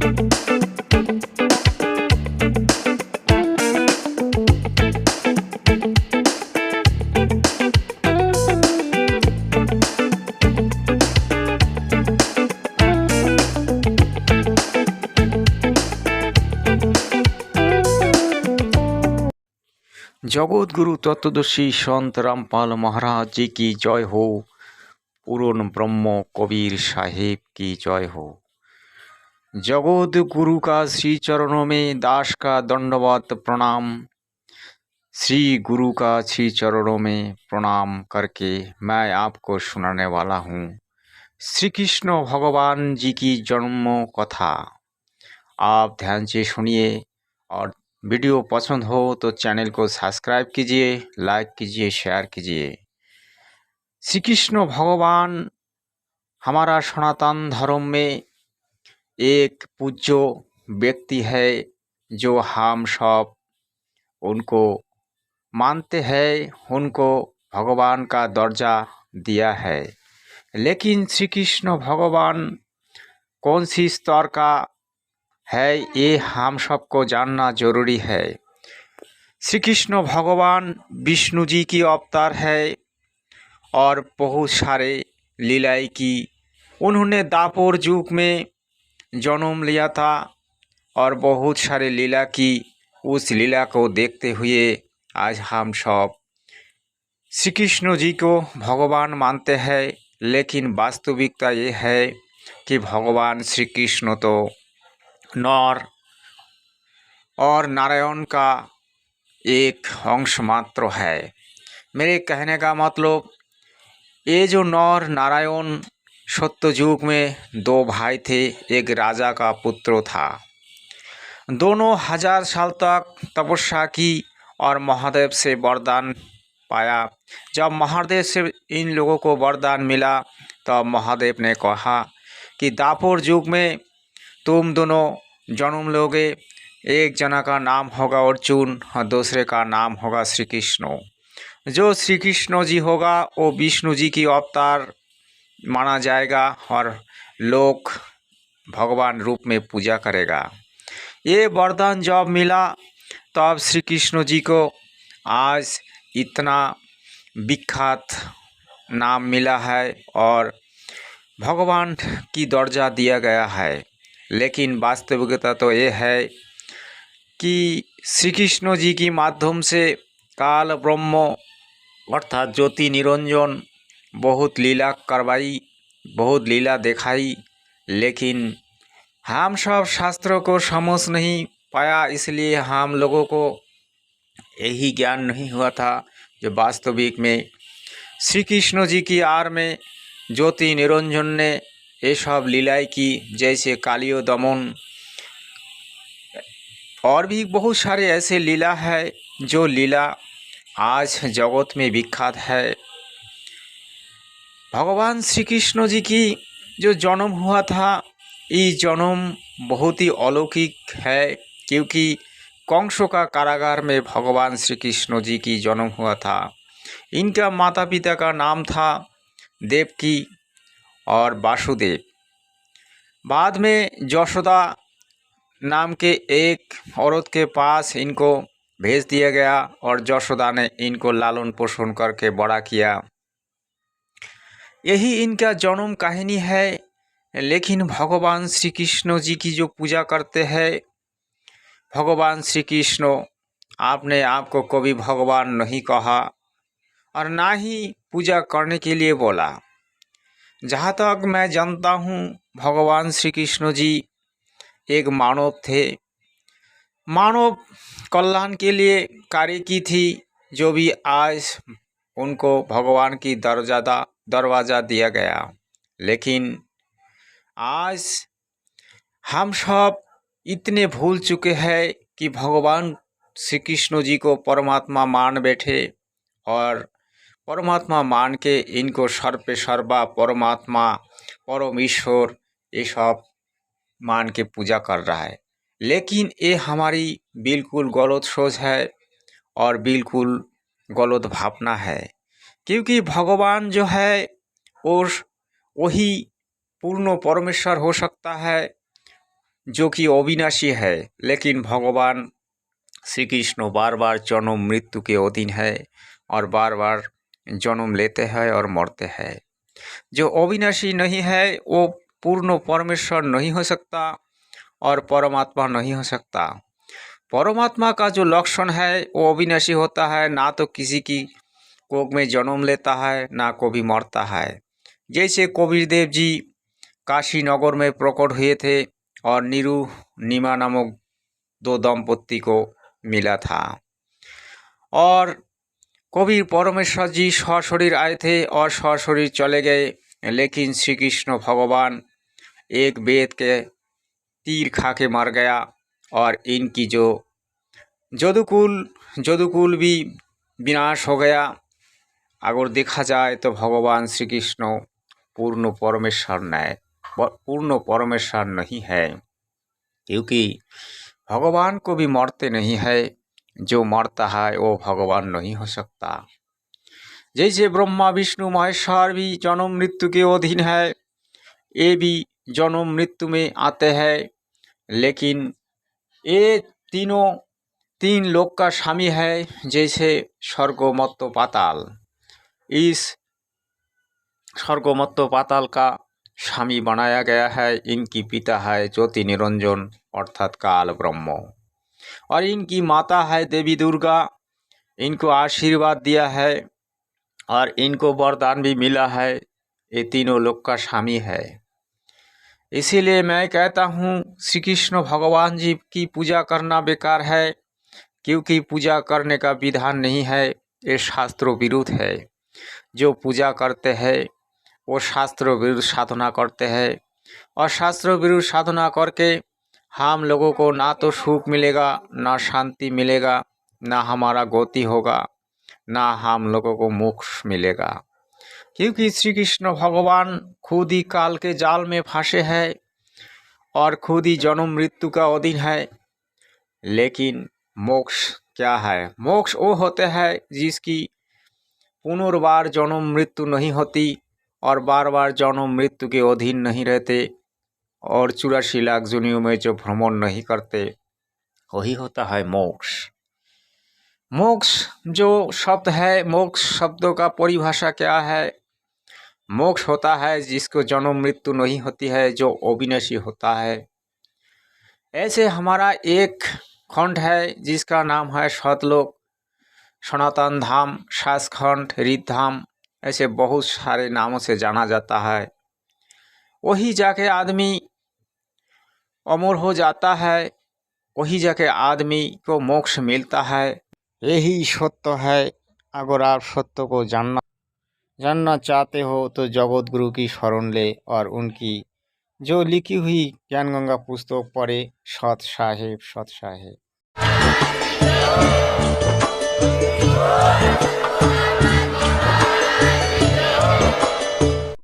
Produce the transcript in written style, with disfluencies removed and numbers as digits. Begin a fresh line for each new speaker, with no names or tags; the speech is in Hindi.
जगत गुरु तत्वदर्शी संत रामपाल महाराज जी की जय हो। पूर्ण ब्रह्म कबीर साहेब की जय हो। जगत गुरु का श्री चरणों में दास का दंडवत प्रणाम। श्री गुरु का श्री चरणों में प्रणाम करके मैं आपको सुनाने वाला हूँ श्री कृष्ण भगवान जी की जन्म कथा। आप ध्यान से सुनिए और वीडियो पसंद हो तो चैनल को सब्सक्राइब कीजिए, लाइक कीजिए, शेयर कीजिए। श्री कृष्ण भगवान हमारा सनातन धर्म में एक पूज्य व्यक्ति है जो हम सब उनको मानते हैं, उनको भगवान का दर्जा दिया है। लेकिन श्री कृष्ण भगवान कौन सी स्तर का है ये हम सबको जानना जरूरी है। श्री कृष्ण भगवान विष्णु जी की अवतार है और बहुत सारे लीलाएं की। उन्होंने दापर युग में जन्म लिया था और बहुत सारे लीला की। उस लीला को देखते हुए आज हम सब श्री कृष्ण जी को भगवान मानते हैं। लेकिन वास्तविकता ये है कि भगवान श्री कृष्ण तो नर और नारायण का एक अंश मात्र है। मेरे कहने का मतलब ये जो नर नारायण सत्य युग में दो भाई थे, एक राजा का पुत्र था। दोनों 1000 साल तक तपस्या की और महादेव से वरदान पाया। जब महादेव से इन लोगों को वरदान मिला तब महादेव ने कहा कि दापर युग में तुम दोनों जन्म लोगे। एक जना का नाम होगा अर्जुन और दूसरे का नाम होगा श्री कृष्ण। जो श्री कृष्ण जी होगा वो विष्णु जी की अवतार माना जाएगा और लोग भगवान रूप में पूजा करेगा। ये वरदान जब मिला तब श्री कृष्ण जी को आज इतना विख्यात नाम मिला है और भगवान की दर्जा दिया गया है। लेकिन वास्तविकता तो ये है कि श्री कृष्ण जी की माध्यम से काल ब्रह्म अर्थात ज्योति निरंजन बहुत लीला करवाई, बहुत लीला दिखाई। लेकिन हम सब शास्त्रों को समझ नहीं पाया, इसलिए हम लोगों को यही ज्ञान नहीं हुआ था जो वास्तविक में श्री कृष्ण जी की आड़ में ज्योति निरंजन ने ये सब लीलाएं की, जैसे कालियो दमन और भी बहुत सारे ऐसे लीला है जो लीला आज जगत में विख्यात है। भगवान श्री कृष्ण जी की जो जन्म हुआ था ये जन्म बहुत ही अलौकिक है, क्योंकि कंसों का कारागार में भगवान श्री कृष्ण जी की जन्म हुआ था। इनका माता पिता का नाम था देवकी और वासुदेव। बाद में यशोदा नाम के एक औरत के पास इनको भेज दिया गया और यशोदा ने इनको लालन पोषण करके बड़ा किया। यही इनका जन्म कहानी है। लेकिन भगवान श्री कृष्ण जी की जो पूजा करते हैं, भगवान श्री कृष्ण आपने आपको कभी भगवान नहीं कहा और ना ही पूजा करने के लिए बोला। जहाँ तक मैं जानता हूँ भगवान श्री कृष्ण जी एक मानव थे। मानव कल्याण के लिए कार्य की थी, जो भी आज उनको भगवान की दरवाज़ा दिया गया। लेकिन आज हम सब इतने भूल चुके हैं कि भगवान श्री कृष्ण जी को परमात्मा मान बैठे और परमात्मा मान के इनको सर्व सर्वा परमात्मा परमेश्वर ये सब मान के पूजा कर रहा है। लेकिन ये हमारी बिल्कुल गलत सोच है और बिल्कुल गलत भावना है, क्योंकि भगवान जो है और वही पूर्ण परमेश्वर हो सकता है जो कि अविनाशी है, लेकिन भगवान श्री कृष्ण बार बार जन्म मृत्यु के अधीन है और बार बार जन्म लेते हैं और मरते हैं। जो अविनाशी नहीं है वो पूर्ण परमेश्वर नहीं हो सकता और परमात्मा नहीं हो सकता। परमात्मा का जो लक्षण है वो अविनाशी होता है, ना तो किसी की कोख में जन्म लेता है ना कभी मरता है। जैसे कबीर देव जी काशी नगर में प्रकट हुए थे और नीरू नीमा नामक दो दंपत्ति को मिला था, और कबीर परमेश्वर जी सशरीर आए थे और सशरीर चले गए, लेकिन श्री कृष्ण भगवान एक वेद के तीर खा के मर गया और इनकी जो जदुकुल भी विनाश हो गया। अगर देखा जाए तो भगवान श्री कृष्ण पूर्ण परमेश्वर नहीं है, क्योंकि भगवान को भी मरते नहीं है। जो मरता है वो भगवान नहीं हो सकता। जैसे ब्रह्मा विष्णु महेश्वर भी जन्म मृत्यु के अधीन है, ये भी जन्म मृत्यु में आते हैं, लेकिन ये तीन लोक का स्वामी है, जैसे स्वर्ग मर्त्य पाताल। इस स्वर्ग मर्त्य पाताल का स्वामी बनाया गया है। इनकी पिता है ज्योति निरंजन अर्थात काल ब्रह्म, और इनकी माता है देवी दुर्गा। इनको आशीर्वाद दिया है और इनको वरदान भी मिला है। ये तीनों लोक का स्वामी है। इसीलिए मैं कहता हूँ श्री कृष्ण भगवान जी की पूजा करना बेकार है, क्योंकि पूजा करने का विधान नहीं है, ये शास्त्रों विरुद्ध है। जो पूजा करते हैं वो शास्त्रों विरुद्ध साधना करते हैं, और शास्त्रों विरुद्ध साधना करके हम लोगों को ना तो सुख मिलेगा, ना शांति मिलेगा, ना हमारा गति होगा, ना हम लोगों को मोक्ष मिलेगा। क्योंकि श्री कृष्ण भगवान खुद ही काल के जाल में फंसे हैं और खुद ही जन्म मृत्यु का अधीन है। लेकिन मोक्ष क्या है? मोक्ष वो होते हैं जिसकी पुनर्बार जन्म मृत्यु नहीं होती और बार बार जन्म मृत्यु के अधीन नहीं रहते और 84 लाख योनियों में जो भ्रमण नहीं करते, वही होता है मोक्ष। मोक्ष जो शब्द है, मोक्ष शब्दों का परिभाषा क्या है? मोक्ष होता है जिसको जन्म मृत्यु नहीं होती है, जो अविनाशी होता है। ऐसे हमारा एक खंड है जिसका नाम है सतलोक, सनातन धाम, शासखंड, रिद्धधाम, ऐसे बहुत सारे नामों से जाना जाता है। वही जाके आदमी अमर हो जाता है, वही जाके आदमी को मोक्ष मिलता है। यही सत्य है। अगर आप सत्य को जानना चाहते हो तो जगत गुरु की शरण ले और उनकी जो लिखी हुई ज्ञान गंगा पुस्तक पढ़े। सत साहेब।